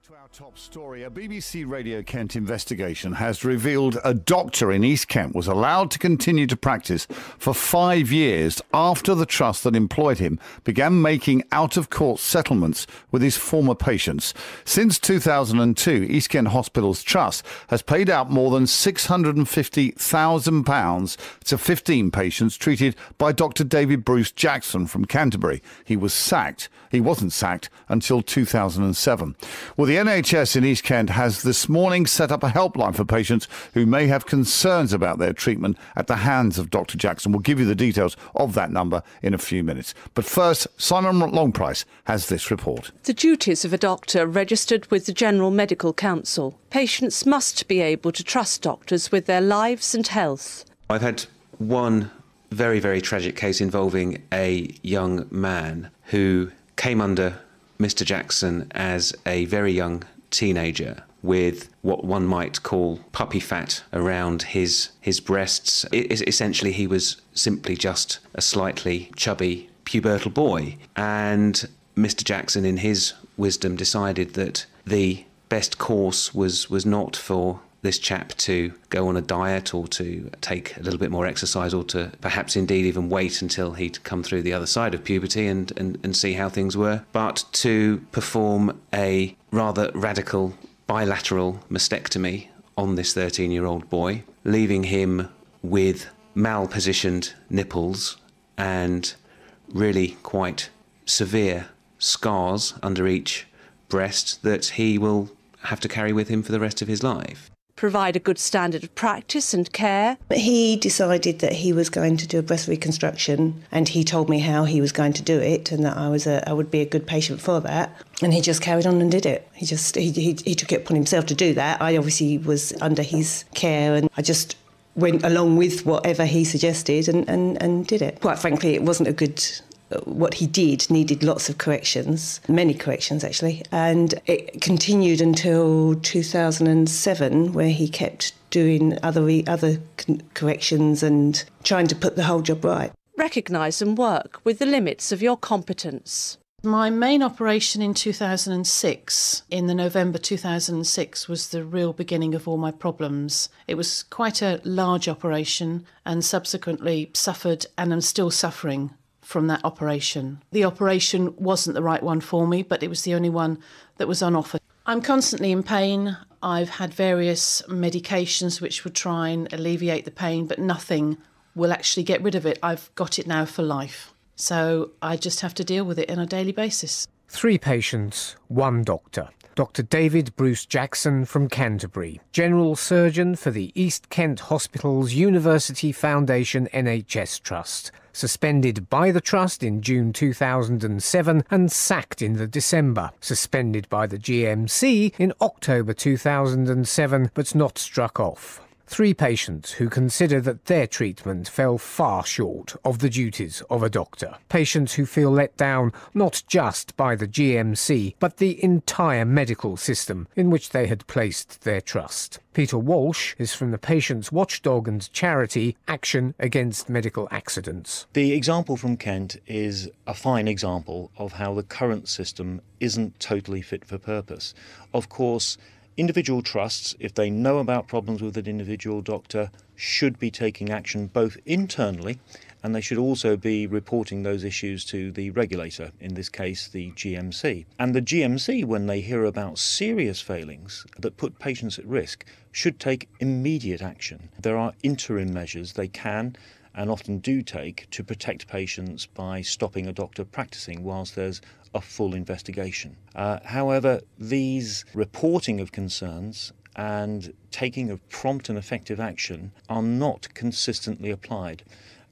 To our top story, a BBC Radio Kent investigation has revealed a doctor in East Kent was allowed to continue to practice for 5 years after the trust that employed him began making out-of-court settlements with his former patients. Since 2002, East Kent Hospitals Trust has paid out more than £650,000 to 15 patients treated by Dr. David Bruce Jackson from Canterbury. He wasn't sacked until 2007. Well, the NHS in East Kent has this morning set up a helpline for patients who may have concerns about their treatment at the hands of Dr. Jackson. We'll give you the details of that number in a few minutes. But first, Simon Longprice has this report. The duties of a doctor registered with the General Medical Council. Patients must be able to trust doctors with their lives and health. I've had one very, very tragic case involving a young man who came under Mr. Jackson as a very young teenager with what one might call puppy fat around his breasts. Essentially, he was simply just a slightly chubby pubertal boy. And Mr. Jackson, in his wisdom, decided that the best course was not for this chap to go on a diet or to take a little bit more exercise or to perhaps indeed even wait until he'd come through the other side of puberty and see how things were, but to perform a rather radical bilateral mastectomy on this 13-year-old boy, leaving him with malpositioned nipples and really quite severe scars under each breast that he will have to carry with him for the rest of his life. Provide a good standard of practice and care. He decided that he was going to do a breast reconstruction, and he told me how he was going to do it and that I would be a good patient for that. And he just carried on and did it. He took it upon himself to do that. I obviously was under his care, and I just went along with whatever he suggested and did it. Quite frankly, it wasn't a good... What he did needed lots of corrections, many corrections actually, and it continued until 2007, where he kept doing other corrections and trying to put the whole job right. Recognise and work with the limits of your competence. My main operation in 2006, in the November 2006, was the real beginning of all my problems. It was quite a large operation and subsequently suffered, and I'm still suffering from that operation. The operation wasn't the right one for me, but it was the only one that was on offer. I'm constantly in pain. I've had various medications which would try and alleviate the pain, but nothing will actually get rid of it. I've got it now for life. So I just have to deal with it on a daily basis. 3 patients, 1 doctor. Dr. David Bruce Jackson from Canterbury, General Surgeon for the East Kent Hospitals University Foundation NHS Trust. Suspended by the Trust in June 2007 and sacked in the December. Suspended by the GMC in October 2007 but not struck off. 3 patients who consider that their treatment fell far short of the duties of a doctor. Patients who feel let down not just by the GMC, but the entire medical system in which they had placed their trust. Peter Walsh is from the patient's watchdog and charity Action Against Medical Accidents. The example from Kent is a fine example of how the current system isn't totally fit for purpose. Of course, individual trusts, if they know about problems with an individual doctor, should be taking action both internally, and they should also be reporting those issues to the regulator, in this case the GMC. And the GMC, when they hear about serious failings that put patients at risk, should take immediate action. There are interim measures they can and often do take to protect patients by stopping a doctor practicing whilst there's a full investigation. However, these reporting of concerns and taking of prompt and effective action are not consistently applied.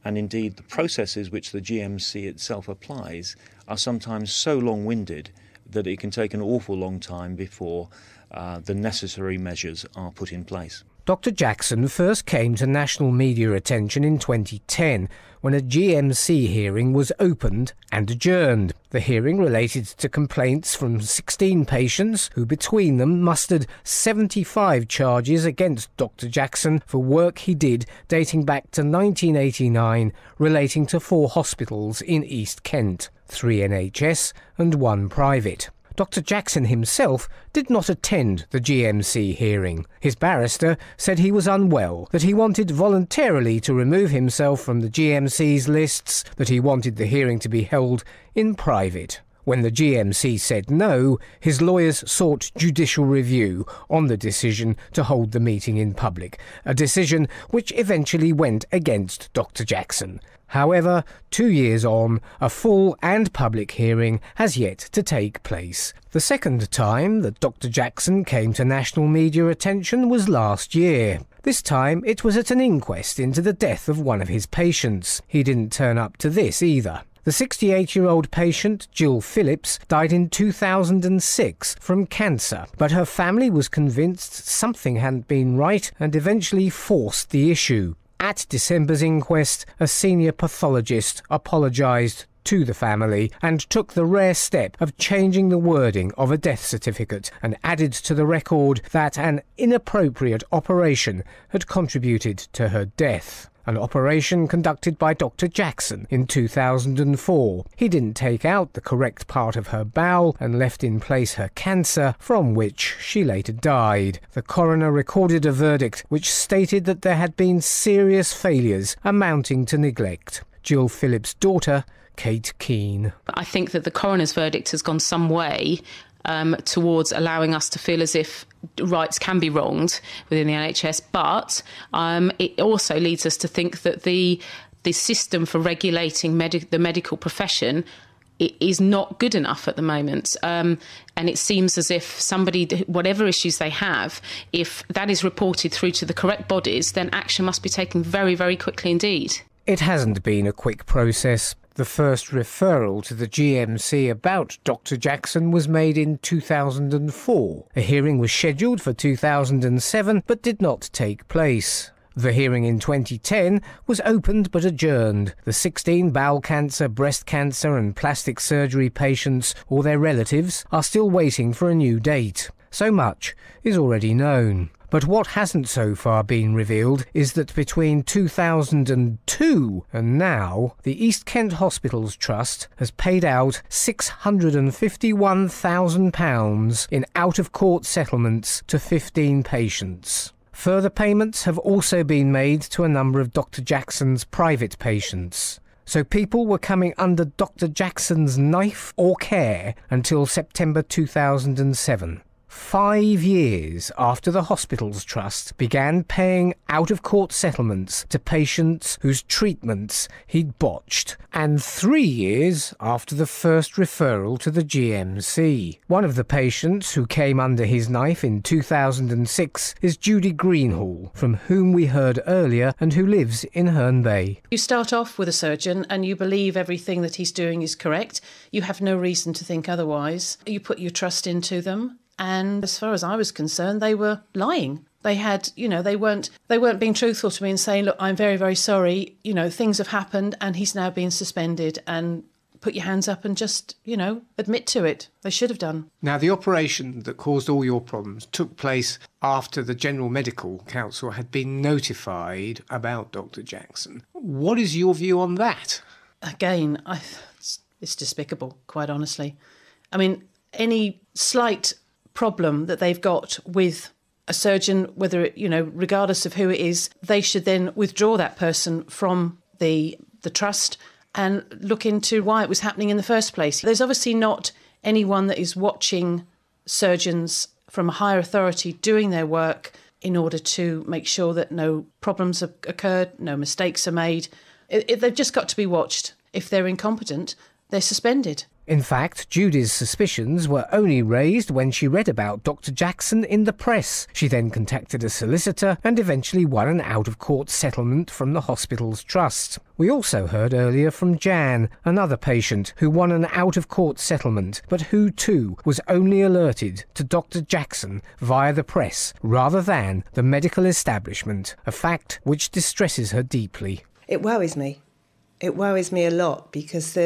And indeed, the processes which the GMC itself applies are sometimes so long-winded that it can take an awful long time before the necessary measures are put in place. Dr. Jackson first came to national media attention in 2010 when a GMC hearing was opened and adjourned. The hearing related to complaints from 16 patients who between them mustered 75 charges against Dr. Jackson for work he did dating back to 1989 relating to 4 hospitals in East Kent, 3 NHS and 1 private. Dr. Jackson himself did not attend the GMC hearing. His barrister said he was unwell, that he wanted voluntarily to remove himself from the GMC's lists, that he wanted the hearing to be held in private. When the GMC said no, his lawyers sought judicial review on the decision to hold the meeting in public, a decision which eventually went against Dr. Jackson. However, 2 years on, a full and public hearing has yet to take place. The second time that Dr. Jackson came to national media attention was last year. This time it was at an inquest into the death of one of his patients. He didn't turn up to this either. The 68-year-old patient, Jill Phillips, died in 2006 from cancer, but her family was convinced something hadn't been right and eventually forced the issue. At December's inquest, a senior pathologist apologised to the family and took the rare step of changing the wording of a death certificate and added to the record that an inappropriate operation had contributed to her death. An operation conducted by Dr. Jackson in 2004. He didn't take out the correct part of her bowel and left in place her cancer, from which she later died. The coroner recorded a verdict which stated that there had been serious failures amounting to neglect. Jill Phillips' daughter, Kate Keane. I think that the coroner's verdict has gone some way towards allowing us to feel as if rights can be wronged within the NHS, but it also leads us to think that the system for regulating the medical profession is not good enough at the moment. And it seems as if somebody, whatever issues they have, if that is reported through to the correct bodies, then action must be taken very, very quickly indeed. It hasn't been a quick process. The first referral to the GMC about Dr. Jackson was made in 2004. A hearing was scheduled for 2007 but did not take place. The hearing in 2010 was opened but adjourned. The 16 bowel cancer, breast cancer and plastic surgery patients or their relatives are still waiting for a new date. So much is already known. But what hasn't so far been revealed is that between 2002 and now, the East Kent Hospitals Trust has paid out £651,000 in out-of-court settlements to 15 patients. Further payments have also been made to a number of Dr. Jackson's private patients. So people were coming under Dr. Jackson's knife or care until September 2007. 5 years after the Hospitals Trust began paying out-of-court settlements to patients whose treatments he'd botched, and 3 years after the first referral to the GMC. One of the patients who came under his knife in 2006 is Judy Greenhall, from whom we heard earlier and who lives in Herne Bay. You start off with a surgeon and you believe everything that he's doing is correct. You have no reason to think otherwise. You put your trust into them. And as far as I was concerned, they were lying. They had, they weren't being truthful to me and saying, look, I'm very, very sorry. Things have happened and he's now being suspended, and put your hands up and just, admit to it. They should have done. Now, the operation that caused all your problems took place after the General Medical Council had been notified about Dr. Jackson. What is your view on that? Again, it's despicable, quite honestly. I mean, any slight problem that they've got with a surgeon, whether regardless of who it is, they should then withdraw that person from the trust and look into why it was happening in the first place. There's obviously not anyone that is watching surgeons from a higher authority doing their work in order to make sure that no problems have occurred, no mistakes are made. They've just got to be watched. If they're incompetent, they're suspended. In fact, Judy's suspicions were only raised when she read about Dr. Jackson in the press. She then contacted a solicitor and eventually won an out-of-court settlement from the Hospitals Trust. We also heard earlier from Jan, another patient who won an out-of-court settlement, but who too was only alerted to Dr. Jackson via the press rather than the medical establishment, a fact which distresses her deeply. It worries me. It worries me a lot because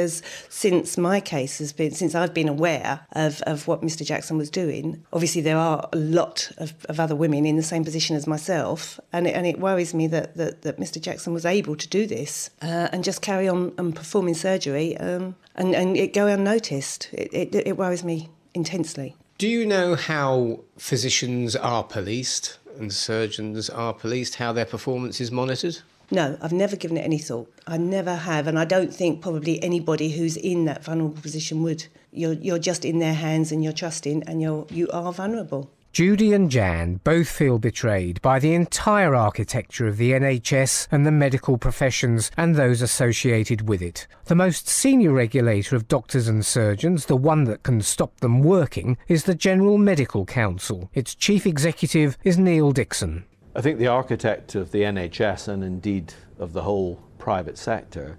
since I've been aware of what Mr. Jackson was doing, obviously there are a lot of other women in the same position as myself, and it worries me that Mr. Jackson was able to do this and just carry on performing surgery and it go unnoticed. It worries me intensely. Do you know how physicians are policed and surgeons are policed, how their performance is monitored? No, I've never given it any thought. I never have, and I don't think probably anybody who's in that vulnerable position would. You're just in their hands and you're trusting, and you are vulnerable. Judy and Jan both feel betrayed by the entire architecture of the NHS and the medical professions and those associated with it. The most senior regulator of doctors and surgeons, the one that can stop them working, is the General Medical Council. Its chief executive is Neil Dixon. I think the architect of the NHS, and indeed of the whole private sector,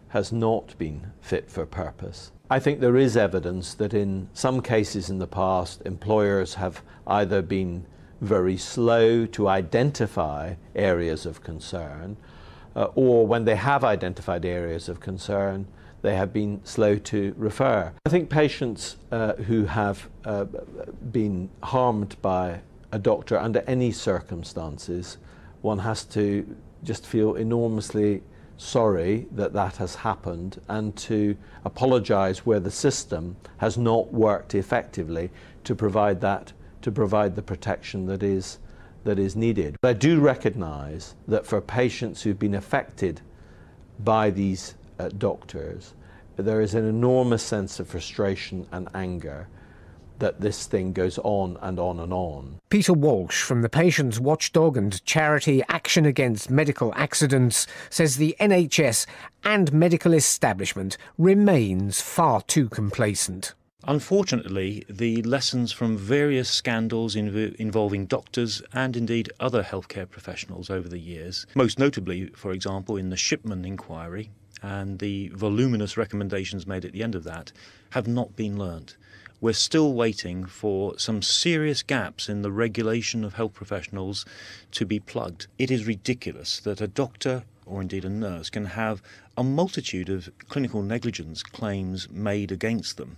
has not been fit for purpose. I think there is evidence that in some cases in the past, employers have either been very slow to identify areas of concern, or when they have identified areas of concern, they have been slow to refer. I think patients who have been harmed by a doctor under any circumstances, one has to just feel enormously sorry that that has happened and to apologise where the system has not worked effectively to provide the protection that is needed. But I do recognise that for patients who've been affected by these doctors, there is an enormous sense of frustration and anger that this thing goes on and on and on. Peter Walsh from the Patients Watchdog and charity Action Against Medical Accidents says the NHS and medical establishment remains far too complacent. Unfortunately, the lessons from various scandals involving doctors and indeed other healthcare professionals over the years, most notably, for example, in the Shipman inquiry and the voluminous recommendations made at the end of that, have not been learnt. We're still waiting for some serious gaps in the regulation of health professionals to be plugged. It is ridiculous that a doctor or indeed a nurse can have a multitude of clinical negligence claims made against them,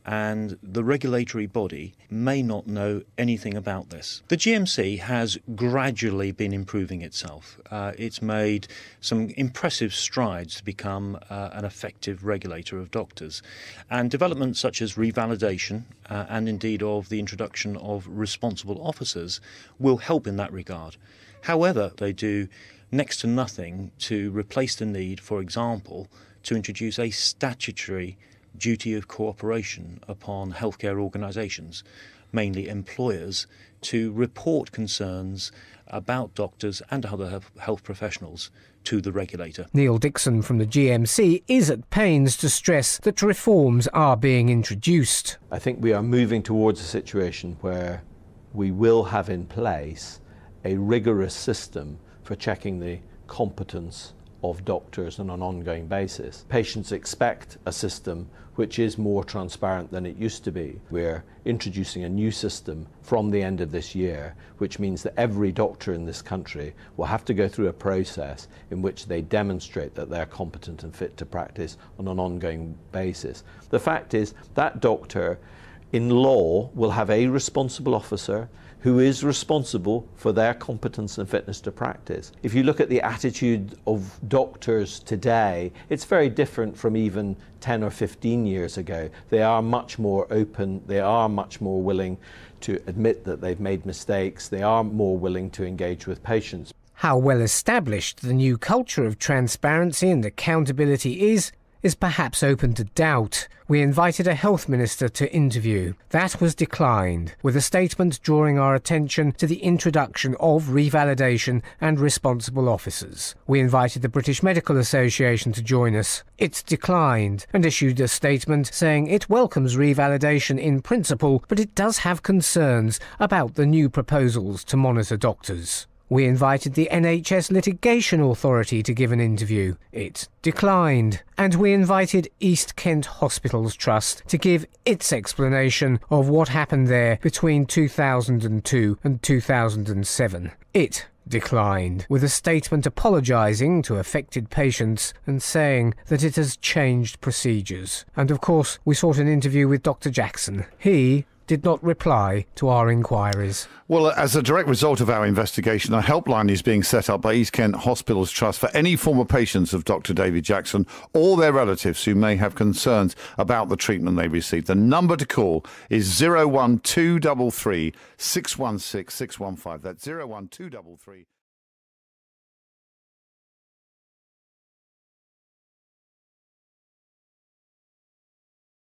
and the regulatory body may not know anything about this. The GMC has gradually been improving itself. It's made some impressive strides to become an effective regulator of doctors, and developments such as revalidation and indeed of the introduction of responsible officers will help in that regard. However, they do next to nothing to replace the need, for example, to introduce a statutory duty of cooperation upon healthcare organisations, mainly employers, to report concerns about doctors and other health professionals to the regulator. Neil Dixon from the GMC is at pains to stress that reforms are being introduced. I think we are moving towards a situation where we will have in place a rigorous system for checking the competence of doctors on an ongoing basis. Patients expect a system which is more transparent than it used to be. We're introducing a new system from the end of this year, which means that every doctor in this country will have to go through a process in which they demonstrate that they're competent and fit to practice on an ongoing basis. The fact is that doctor in law will have a responsible officer who is responsible for their competence and fitness to practice. If you look at the attitude of doctors today, it's very different from even 10 or 15 years ago. They are much more open, they are much more willing to admit that they've made mistakes, they are more willing to engage with patients. How well established the new culture of transparency and accountability is perhaps open to doubt. We invited a health minister to interview. That was declined, with a statement drawing our attention to the introduction of revalidation and responsible officers. We invited the British Medical Association to join us. It declined and issued a statement saying it welcomes revalidation in principle, but it does have concerns about the new proposals to monitor doctors. We invited the NHS Litigation Authority to give an interview. It declined. And we invited East Kent Hospitals Trust to give its explanation of what happened there between 2002 and 2007. It declined, with a statement apologising to affected patients and saying that it has changed procedures. And of course, we sought an interview with Dr. Jackson. He did not reply to our inquiries. Well, as a direct result of our investigation, a helpline is being set up by East Kent Hospitals Trust for any former patients of Dr. David Jackson or their relatives who may have concerns about the treatment they received. The number to call is 01233 616 615. That's 01233